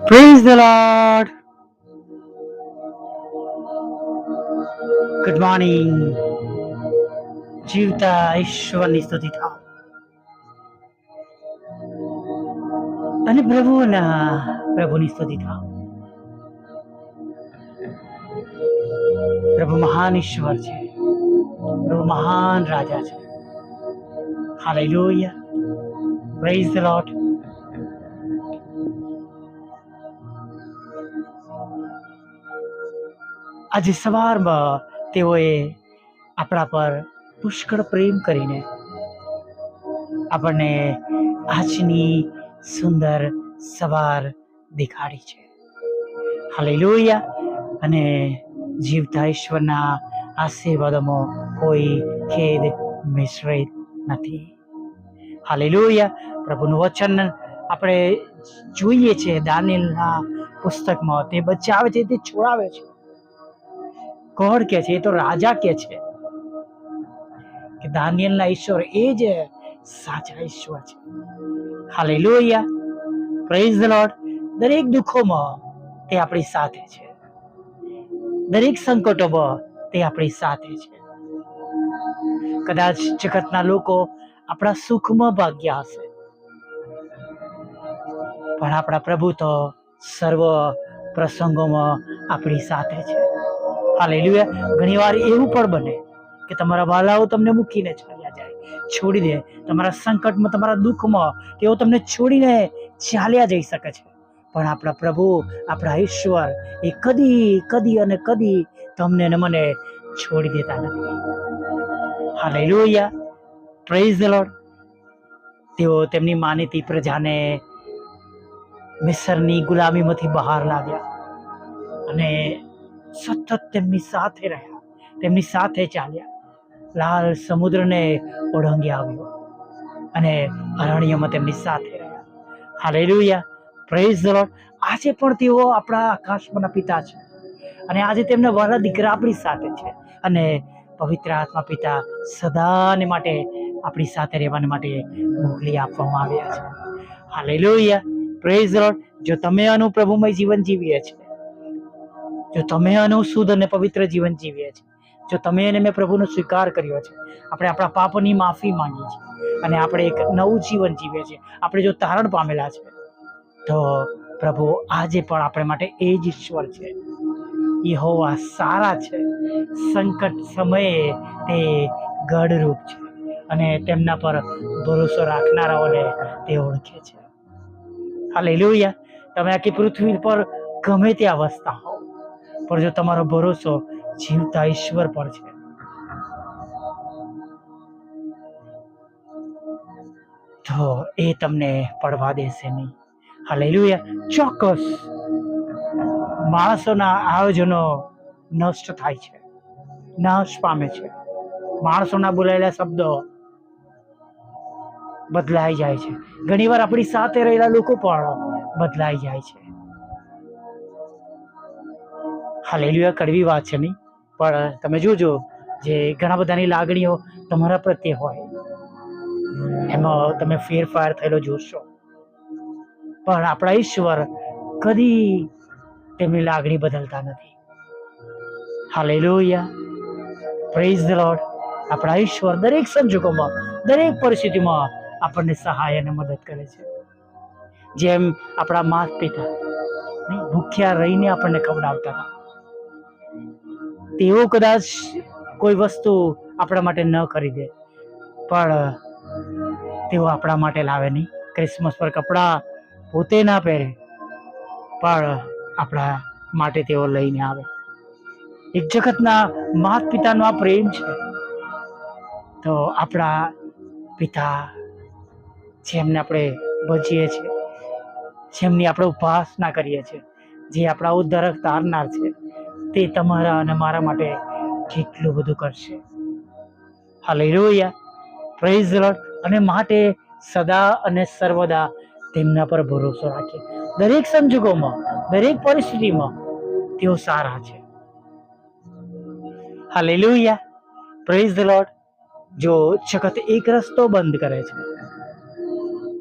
Praise the Lord. Good morning. જીવતા ઈશ્વરની સ્તુતિ થાવ અને પ્રભુની સ્તુતિ થાવ. પ્રભુ મહાન ઈશ્વર છે, પ્રભુ મહાન રાજા છે. હાલેલુયા. Praise the lord. આજે સવારમાં તેઓએ આપણા પર પુષ્કળ પ્રેમ કરીને આપણને આજની સુંદર સવાર દેખાડી છે. હાલેલુયા. અને જીવતા ઈશ્વરના આશીર્વાદોમાં કોઈ ખેદ મિશ્રિત નથી. હાલેલુયા. પ્રભુનું વચન આપણે જોઈએ છે દાનિયેલના પુસ્તકમાં. તે બચાવે છે, તે છોડાવે છે. કોણ કે છે? એ તો રાજા કે છે કે દાનિયેલના ઈશ્વર એ જ સાચા ઈશ્વર છે. હાલેલુયા. Praise the lord. દરેક દુઃખોમાં તે આપણી સાથે છે, દરેક સંકટોમાં તે આપણી સાથે છે. કદાચ જગતના લોકો આપણા સુખમાં ભાગ્યા હશે, પણ આપણા પ્રભુ તો સર્વ પ્રસંગોમાં આપણી સાથે છે. હાલેલુયા. ઘણી વાર એવું પણ બને કે તમારા વાલાઓ તમને મૂકીને ચાલ્યા જાય, છોડી દે. તમારા સંકટમાં, તમારા દુઃખમાં તેઓ તમને છોડીને ચાલ્યા જઈ શકે છે, પણ આપણા પ્રભુ, આપણા ઈશ્વર એ કદી અને કદી તમને ને મને છોડી દેતા નથી. હાલેલુયા. Praise the lord. તેઓ તેમની માનીતી પ્રજાને મિસરની ગુલામીમાંથી બહાર લાવ્યા અને સતત તેમની સાથે રહ્યા, તેમની સાથે ચાલ્યા. લાલ સમુદ્રને ઓળંગી આવ્યો અને અરણ્યમાં તેમની સાથે રહ્યા. હાલેલુયા. Praise the lord. આજે પણ તેઓ આપણા આકાશમાંના પિતા છે અને આજે તેમના વહાલા દીકરા આપણી સાથે છે અને પવિત્ર આત્મા પિતા સદાને માટે આપણી સાથે રહેવાને માટે મોકલી આપવામાં આવ્યા છે. હાલેલુયા. Praise the lord. જો તમે આનું પ્રભુમય જીવન જીવીએ છે, જો તમે આનું શુદ્ધ અને પવિત્ર જીવન જીવીએ છે, જો તમે અને મેં પ્રભુનો સ્વીકાર કર્યો છે, આપણે આપણા પાપની માફી માંગી છે અને આપણે એક નવું જીવન જીવીએ છીએ, આપણે જો તારણ પામેલા છે, તો પ્રભુ આજે પણ આપણે માટે એ જ ઈશ્વર છે. યહોવા સારા છે. સંકટ સમયે તે ગઢરૂપ છે અને તેમના પર ભરોસો રાખનારાઓને તે ઓળખે છે. હાલેલુયા. તમે આખી પૃથ્વી પર ગમે ત્યાં વસતા હો, પણ જો તમારો ભરોસો જીવતા ઈશ્વર પર છે, તો એ તમને પડવા દેશે નહીં. હાલેલુયા. ચોક્કસ માણસોના આયોજનો નષ્ટ થાય છે, નાશ પામે છે. માણસોના બોલાયેલા શબ્દો બદલાઈ જાય છે. ઘણી વાર આપણી સાથે રહેલા લોકો પણ બદલાઈ જાય છે. હાલેલુયા. કડવી વાત છે નહીં, પણ તમે જોજો જે ઘણા બધાની લાગણીઓ તમારા પ્રત્યે હોય એમાં તમે ફેરફાર થયેલો જોશો, પણ આપણા ઈશ્વર કદી તેમની લાગણી બદલતા નથી. હાલેલુયા. Praise the lord. આપણા ઈશ્વર દરેક સંજોગોમાં, દરેક પરિસ્થિતિમાં આપણને સહાય અને મદદ કરે છે. જેમ આપણા માતા પિતા ભૂખ્યા રહીને આપણને ખવડાવતા હતા, તેઓ કદાચ કોઈ વસ્તુ આપણા માટે ન ખરીદે, પણ તેઓ આપણા માટે લાવે નહીં. ક્રિસમસ પર કપડાં પોતે ના પહેરે, પણ આપણા માટે તેઓ લઈને આવે. એક જગતના માતા પિતાનો આ પ્રેમ છે. તો આપણા પિતા જેમને આપણે ભજીએ છીએ, જેમની આપણે ઉપાસના કરીએ છીએ, જે આપણા ઉદ્ધારક તારનાર છે, તે તમારા અને મારા માટે કેટલું બધું કરશે. હાલેલુયા. Praise the lord. અને માટે સદા અને સર્વદા તેમના પર ભરોસો રાખીએ. દરેક સંજોગોમાં, દરેક પરિસ્થિતિમાં તેઓ સારા છે. હાલેલુયા. Praise the lord. જો જગત એક રસ્તો બંધ કરે છે,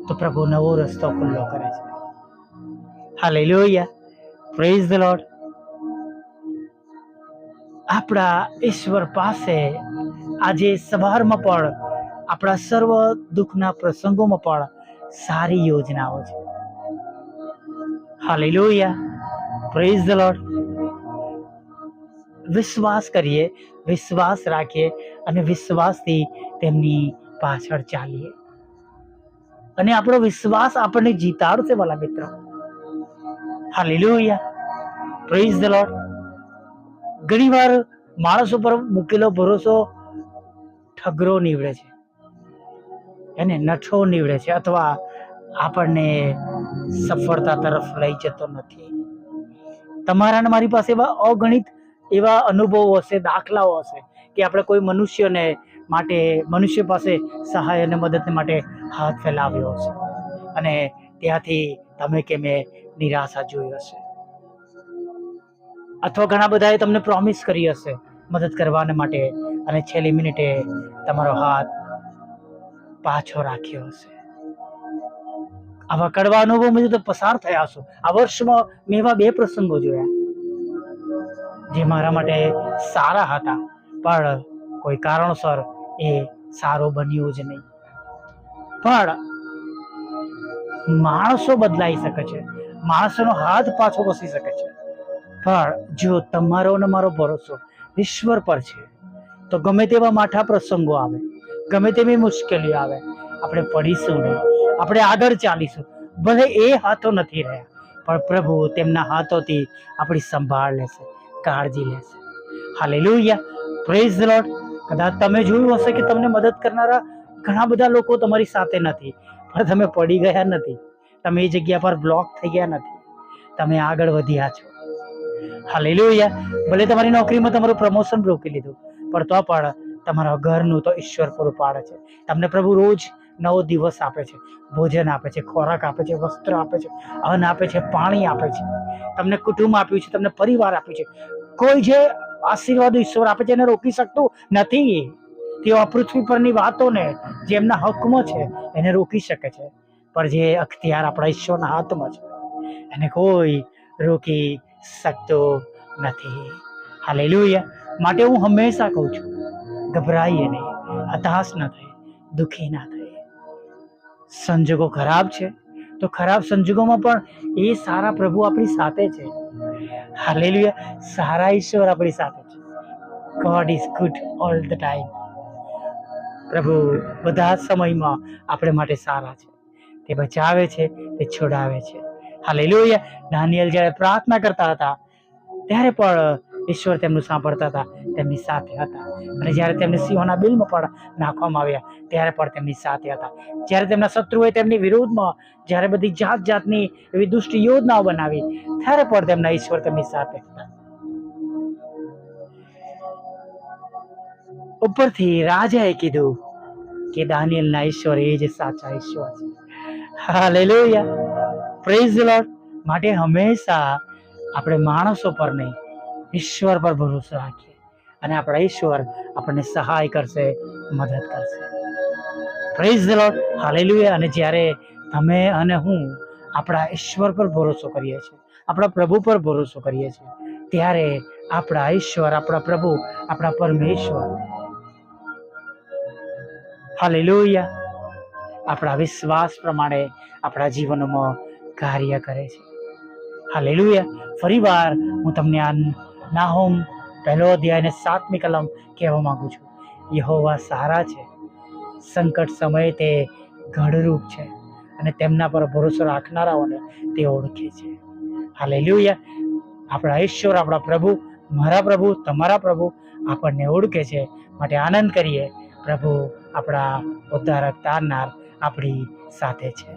તો પ્રભુ નવો રસ્તો ખુલ્લો કરે છે. Hallelujah, praise the lord. આપણા ઈશ્વર પાસે આજે સવારમાં પણ આપણા સર્વ દુઃખના પ્રસંગોમાં પણ સારી યોજનાઓ છે. Hallelujah, praise the lord. વિશ્વાસ કરીએ, વિશ્વાસ રાખીએ અને વિશ્વાસથી તેમની પાછળ ચાલીએ. અને આપણો વિશ્વાસ આપણને જીતાડશે વાલા મિત્રો. Hallelujah, praise the lord. ઘણી વાર માણસો પર મૂકેલો ભરોસો ઠગરો નીવડે છે, એને નઠો નીવડે છે, અથવા આપણને સફળતા તરફ લઈ જતો નથી. તમારા અને મારી પાસે એવા અગણિત એવા અનુભવો હશે, દાખલાઓ હશે કે આપણે કોઈ મનુષ્ય પાસે સહાય અને મદદ માટે હાથ ફેલાવ્યો હશે અને ત્યાંથી તમે કે મેં નિરાશા જોઈ હશે. અથવા ઘણા બધાએ તમને પ્રોમિસ કરી હશે મદદ કરવાને માટે અને છેલ્લી મિનિટે તમારો હાથ પાછો રાખ્યો હશે. આવા કડવા અનુભવમાંથી તો પસાર થયા હશો. આ વર્ષમાં મેં એવા 2 પ્રસંગો જોયા જે મારા માટે સારા હતા, પણ કોઈ કારણસર એ સારું બન્યું જ નહીં. પણ માણસો બદલાઈ શકે છે, માણસોનો હાથ પાછો વસી શકે છે, પણ જો તમારો ને મારો ભરોસો ઈશ્વર પર છે તો ગમે તેવા માઠા પ્રસંગો આવે, ગમે તેવી મુશ્કેલીઓ આવે, આપણે પડીશું નહીં, આપણે આગળ ચાલીશું. ભલે એ હાથો નથી રહ્યા, પણ પ્રભુ તેમના હાથોથી આપણી સંભાળ લેશે, કાળજી લેશે. Hallelujah, praise the lord. કદાચ તમે જોયું હશે કે તમને મદદ કરનારા ઘણા બધા લોકો તમારી સાથે નથી, પણ તમે પડી ગયા નથી, તમે એ જગ્યા પર બ્લોક થઈ ગયા નથી, તમે આગળ વધ્યા છો. હાલેલુયા. ભલે તમારી નોકરીમાં તમારું પ્રમોશન રોકી લીધું, પણ તો પણ તમારા ઘરનું તો ઈશ્વર પૂરું પાડે છે. તમને પ્રભુ રોજ નવો દિવસ આપે છે, ભોજન આપે છે, ખોરાક આપે છે, વસ્ત્ર આપે છે, અન્ન આપે છે, પાણી આપે છે, તમને કુટુંબ આપ્યું છે, તમને પરિવાર આપ્યું છે. કોઈ જે આશીર્વાદ ઈશ્વર આપે છે એને રોકી શકતું નથી. તેઓ આ પૃથ્વી પરની વાતોને જે એમના હકમાં છે એને રોકી શકે છે, પણ જે અખ્તિયાર આપણા ઈશ્વરના હાથમાં છે એને કોઈ રોકી શકતો નથી. હાલેલુયા. માટે હું હંમેશા કહું છું, ગભરાઈએ નહીં, હતાશ ન થઈ, દુઃખી ના થઈ. સંજોગો ખરાબ છે તો ખરાબ સંજોગોમાં પણ એ સારા પ્રભુ આપણી સાથે છે. હાલેલુયા. સારા ઈશ્વર આપણી સાથે છે. God is good all the time. પ્રભુ બધા સમયમાં આપણે માટે સારા છે. તે બચાવે છે, તે છોડાવે છે. હાલેલુયા. દાનિયેલ જ્યારે પ્રાર્થના કરતા હતા ત્યારે પણ ઈશ્વર તેમનું સાંભળતા હતા, તેમની સાથે હતા. અને જ્યારે તેમને સિંહોના બિલમાં પણ નાખવામાં આવ્યા ત્યારે પણ તેમની સાથે હતા. જ્યારે તેમના શત્રુએ તેમની વિરોધમાં જ્યારે બધી જાત જાતની એવી દુષ્ટ યોજનાઓ બનાવી ત્યારે પણ તેમના ઈશ્વર તેમની સાથે હતા. ઉપરથી રાજાએ કીધું કે દાનિયેલના ઈશ્વર એ જ સાચા ઈશ્વર છે. Hallelujah, praise the lord. માટે હંમેશા આપણે માણસો પર નહીં, ઈશ્વર પર ભરોસો રાખીએ અને આપણા ઈશ્વર આપણને સહાય કરશે, મદદ કરશે. Praise the lord. હાલેલુયા. અને જ્યારે તમે અને હું આપણા ઈશ્વર પર ભરોસો કરીએ છીએ, આપણા પ્રભુ પર ભરોસો કરીએ છીએ, ત્યારે આપણા ઈશ્વર, આપણા પ્રભુ, આપણા પરમેશ્વર હાલેલુયા આપણા વિશ્વાસ પ્રમાણે આપણા જીવનમાં કાર્ય કરે છે. હાલેલુયા. ફરીવાર હું તમને આ નાહોમ 1 અધ્યાય 7મી કલમ કહેવા માંગુ છું. યહોવા સારા છે, સંકટ સમયે તે ગઢરૂપ છે અને તેમના પર ભરોસો રાખનારાઓને તે ઓળખે છે. હાલેલુયા. આપણા ઈશ્વર, આપણા પ્રભુ, મારા પ્રભુ, તમારા પ્રભુ આપણને ઓળખે છે. માટે આનંદ કરીએ, પ્રભુ આપણા ઉદ્ધારક તારનાર આપણી સાથે છે.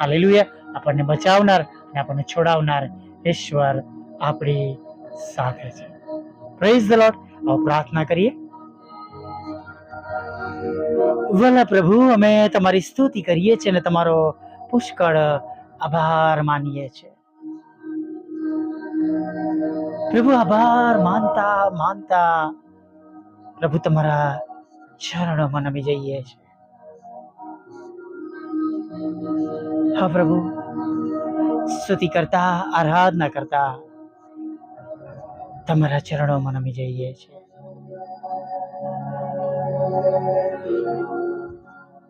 હાલેલુયા. આપણને બચાવનાર અને આપણને છોડાવનાર ઈશ્વર આપણી સાથે છે. Praise the lord. આવો પ્રાર્થના કરીએ. વલા પ્રભુ, અમે તમારી સ્તુતિ કરીએ છીએ અને તમારો પુષ્કળ આભાર માનીએ છીએ. પ્રભુ આભાર માનતા માનતા પ્રભુ તમારા ચરણોમાં નમી જઈએ છીએ. હા પ્રભુ, સ્તુતિ કરતા, આરાધના કરતા તમારા ચરણોમાં નમી જઈએ છીએ.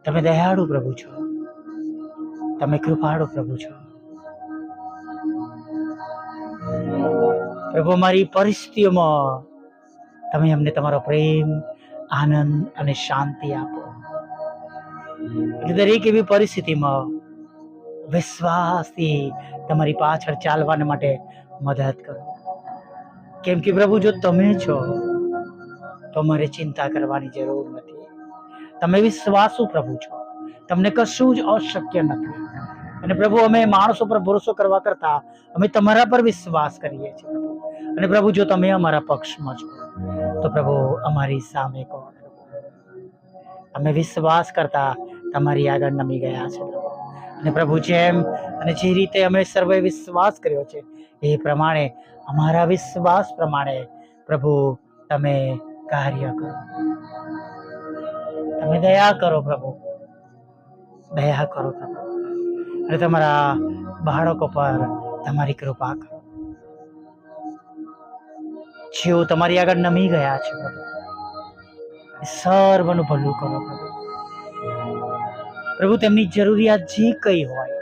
તમે દયાળુ પ્રભુ છો, તમે કૃપાળુ પ્રભુ છો. પ્રભુ, અમારી પરિસ્થિતિઓમાં તમે અમને તમારો પ્રેમ, આનંદ અને શાંતિ આપો. દરેક એવી પરિસ્થિતિમાં વિશ્વાસથી તમારી પાછળ ચાલવાને માટે મદદ કરો. કેમ કે પ્રભુ, જો તમે છો તો અમારે ચિંતા કરવાની જરૂર નથી. તમે વિશ્વાસુ પ્રભુ છો, તમને કશું જ અશક્ય નથી. અને પ્રભુ, અમે માણસો પર ભરોસો કરવા કરતા અમે તમારા પર વિશ્વાસ કરીએ છીએ. અને પ્રભુ, જો તમે અમારા પક્ષમાં છો તો પ્રભુ અમારી સામે કોણ? અમે વિશ્વાસ કરતા તમારી આગળ નમી ગયા છે. અને પ્રભુ, જેમ અને જે રીતે અમે સર્વે વિશ્વાસ કર્યો છે એ પ્રમાણે અમારા વિશ્વાસ પ્રમાણે પ્રભુ તમે કાર્ય કરો. તમે દયા કરો પ્રભુ, દયા કરો પ્રભુ. અને તમારા બાળકો પર તમારી કૃપા કરો. જેઓ તમારી આગળ નમી ગયા છે પ્રભુ, સર્વનું ભલું કરો પ્રભુ. પ્રભુ, તેમની જરૂરિયાત જે કઈ હોય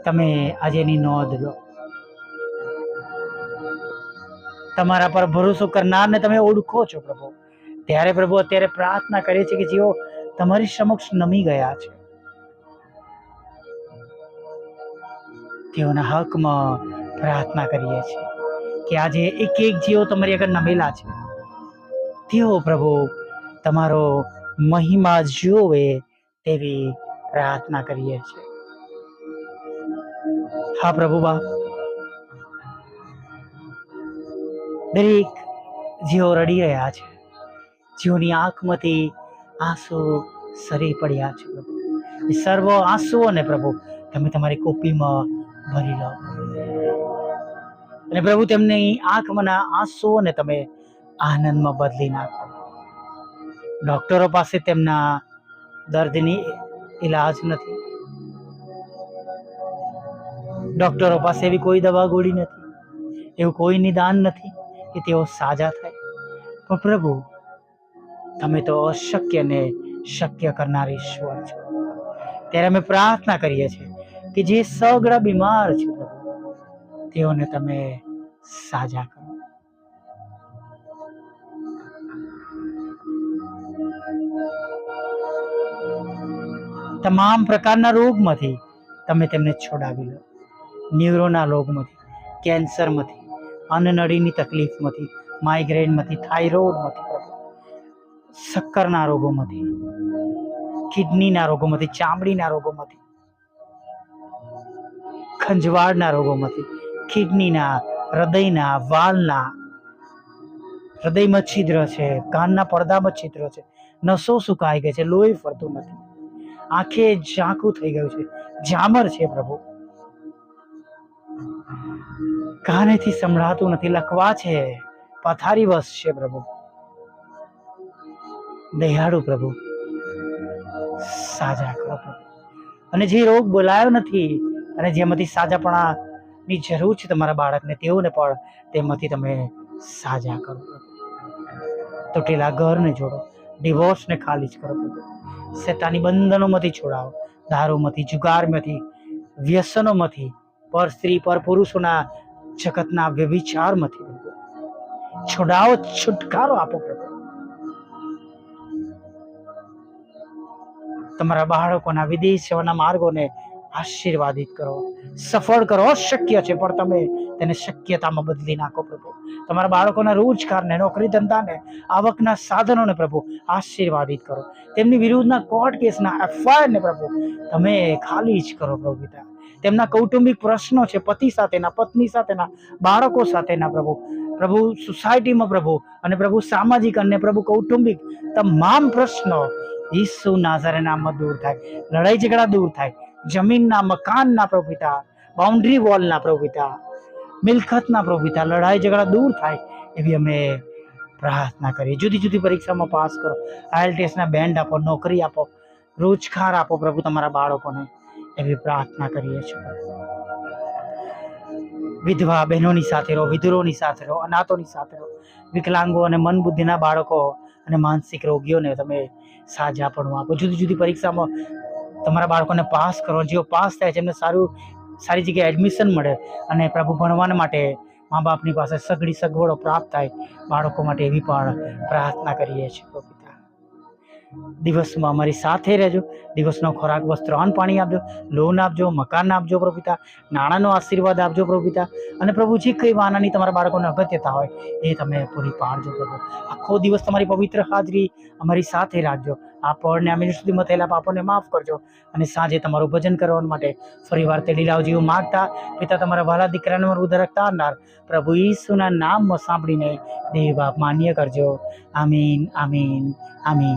તમે આજે એની નોંધ લો. તમારા પર ભરોસો કરનારને તમે ઓળખો છો પ્રભુ. ત્યારે પ્રભુ અત્યારે પ્રાર્થના કરીએ છીએ કે જેઓ તમારી સમક્ષ નમી ગયા છે તેઓના હકમાં પ્રાર્થના કરીએ છીએ કે આજે એક એક જેઓ તમારી આગળ નમેલા છે તેઓ પ્રભુ તમારો મહિમા જોવે તેવી પ્રાર્થના કરીએ છીએ. હા પ્રભુ બાપ, દરેક જેઓ રડી રહ્યા છે, જેઓની આંખમાંથી આંસુ સરી પડ્યા છે પ્રભુ, એ સર્વ આંસુઓને પ્રભુ તમે તમારી કોપીમાં ભરી લો. અને પ્રભુ, તેમની આંખમાંના આંસુઓને તમે આનંદમાં બદલી નાખો. ડોક્ટરો પાસે તેમના દર્દની ઈલાજ નથી, ડોક્ટરો પાસે એવી કોઈ દવા ગોળી નથી, એવું કોઈ નિદાન નથી કે તેઓ સાજા થાય. પણ પ્રભુ, તમે તો અશક્યને શક્ય કરનાર ઈશ્વર છો. ત્યારે અમે પ્રાર્થના કરીએ છીએ કે જે સગડા બીમાર છે પ્રભુ તેઓને તમે સાજા કરો. તમામ પ્રકારના રોગમાંથી તમે તેમને છોડાવી લો. ન્યુરોના રોગમાંથી, કેન્સરમાંથી, અન્નનળીની તકલીફમાંથી, માઇગ્રેનમાંથી, થાઇરોઇડમાંથી પ્રભુ, શક્કરના રોગોમાંથી, કિડનીના રોગોમાંથી, ચામડીના રોગોમાંથી, ખંજવાળના રોગોમાંથી, કિડનીના, હૃદયના, વાલના, હૃદયમાં છિદ્ર છે, કાનના પડદામાં છિદ્ર છે, નસો સુકાઈ ગઈ છે, લોહી ફરતું નથી, આંખે ઝાંખું થઈ ગયું છે, જામર છે પ્રભુ, કાનેથી સંભળાતું નથી, લકવા છે, પથારી વસ છે પ્રભુ. દયાળુ પ્રભુ, સાજા કરો પ્રભુ. અને જે રોગ બોલાયો નથી અને જેમાંથી સાજાપણાની જરૂર છે તમારા બાળકને, તેઓને પણ તેમાંથી તમે સાજા કરો. તૂટેલા ઘરને જોડો, ડિવોર્સને ખાલી જ કરો પ્રભુ. શેતાની બંધનોમાંથી છોડાવો, દારૂમાંથી, જુગારમાંથી, વ્યસનોમાંથી, પર સ્ત્રી પર પુરુષોના જગતના વ્યભિચારમાંથી પ્રભુ છોડાવો, છુટકારો આપો પ્રભુ. તમારા બાળકોના વિદેશ જવાના માર્ગોને આશીર્વાદિત કરો, સફળ કરો. અશક્ય છે પણ તમે તેને શક્યતામાં બદલી નાખો પ્રભુ. તમારા બાળકોના રોજગારને, નોકરી ધંધાને, આવકના સાધનોને પ્રભુ આશીર્વાદિત કરો. તેમની વિરુદ્ધના કોર્ટ કેસના એફઆઈઆરને પ્રભુ તમે ખાલી જ કરો પ્રભુ પિતા. તેમના કૌટુંબિક પ્રશ્નો છે, પતિ સાથેના, પત્ની સાથેના, બાળકો સાથેના પ્રભુ, પ્રભુ સોસાયટીમાં પ્રભુ, અને પ્રભુ સામાજિક અને પ્રભુ કૌટુંબિક તમામ પ્રશ્નો ઈસુ નાઝરેના નામમાં દૂર થાય. લડાઈ ઝઘડા દૂર થાય. જમીનના, મકાનના પ્રભુ પિતા, બાઉન્ડ્રી વોલના પ્રભુ પિતા, મિલકતના પ્રભુ પિતા, લડાઈ ઝઘડા દૂર થાય એવી અમે પ્રાર્થના કરીએ. જુદી જુદી પરીક્ષામાં પાસ કરો, IELTSના બેન્ડ આપો, નોકરી આપો, રોજગાર આપો પ્રભુ તમારા બાળકોને. એવી પ્રાર્થના કરીએ છીએ. વિધવા બહેનોની સાથે રહો, વિધુરોની સાથે રહો, અનાથોની સાથે રહો, વિકલાંગો અને મન બુદ્ધિના બાળકો અને માનસિક રોગીઓને તમે સાજાપણું આપો. જુદી જુદી પરીક્ષામાં તમારા બાળકોને પાસ કરો. જેઓ પાસ થાય છે એમને સારી જગ્યાએ એડમિશન મળે અને પ્રભુ ભણવાના માટે મા બાપની પાસે સઘળી સગવડો પ્રાપ્ત થાય બાળકો માટે, એવી પણ પ્રાર્થના કરીએ છીએ. પ્રભુ પિતા, દિવસમાં અમારી સાથે રહેજો. દિવસનો ખોરાક, વસ્ત્ર, અન્ન, પાણી આપજો. લોન આપજો, મકાન આપજો પ્રભુ પિતા. નાણાંનો આશીર્વાદ આપજો પ્રભુ પિતા. અને પ્રભુ જે કંઈ વાનાની તમારા બાળકોને અગત્યતા હોય એ તમે પૂરી પાડજો પ્રભુ. આખો દિવસ તમારી પવિત્ર હાજરી અમારી સાથે રાખજો. આપણને આ મિનિટ સુધીમાં થયેલા પાપોને માફ કરજો અને સાંજે તમારું ભજન કરવા માટે ફરીવાર તે લીલાવજીઓ માગતા પિતા તમારા વાલા દીકરાને હૃદય રખતારનાર પ્રભુ ઈસુના નામમાં સાંભળીને દેવ બાપ માન્ય કરજો. આમીન, આમીન, આમીન.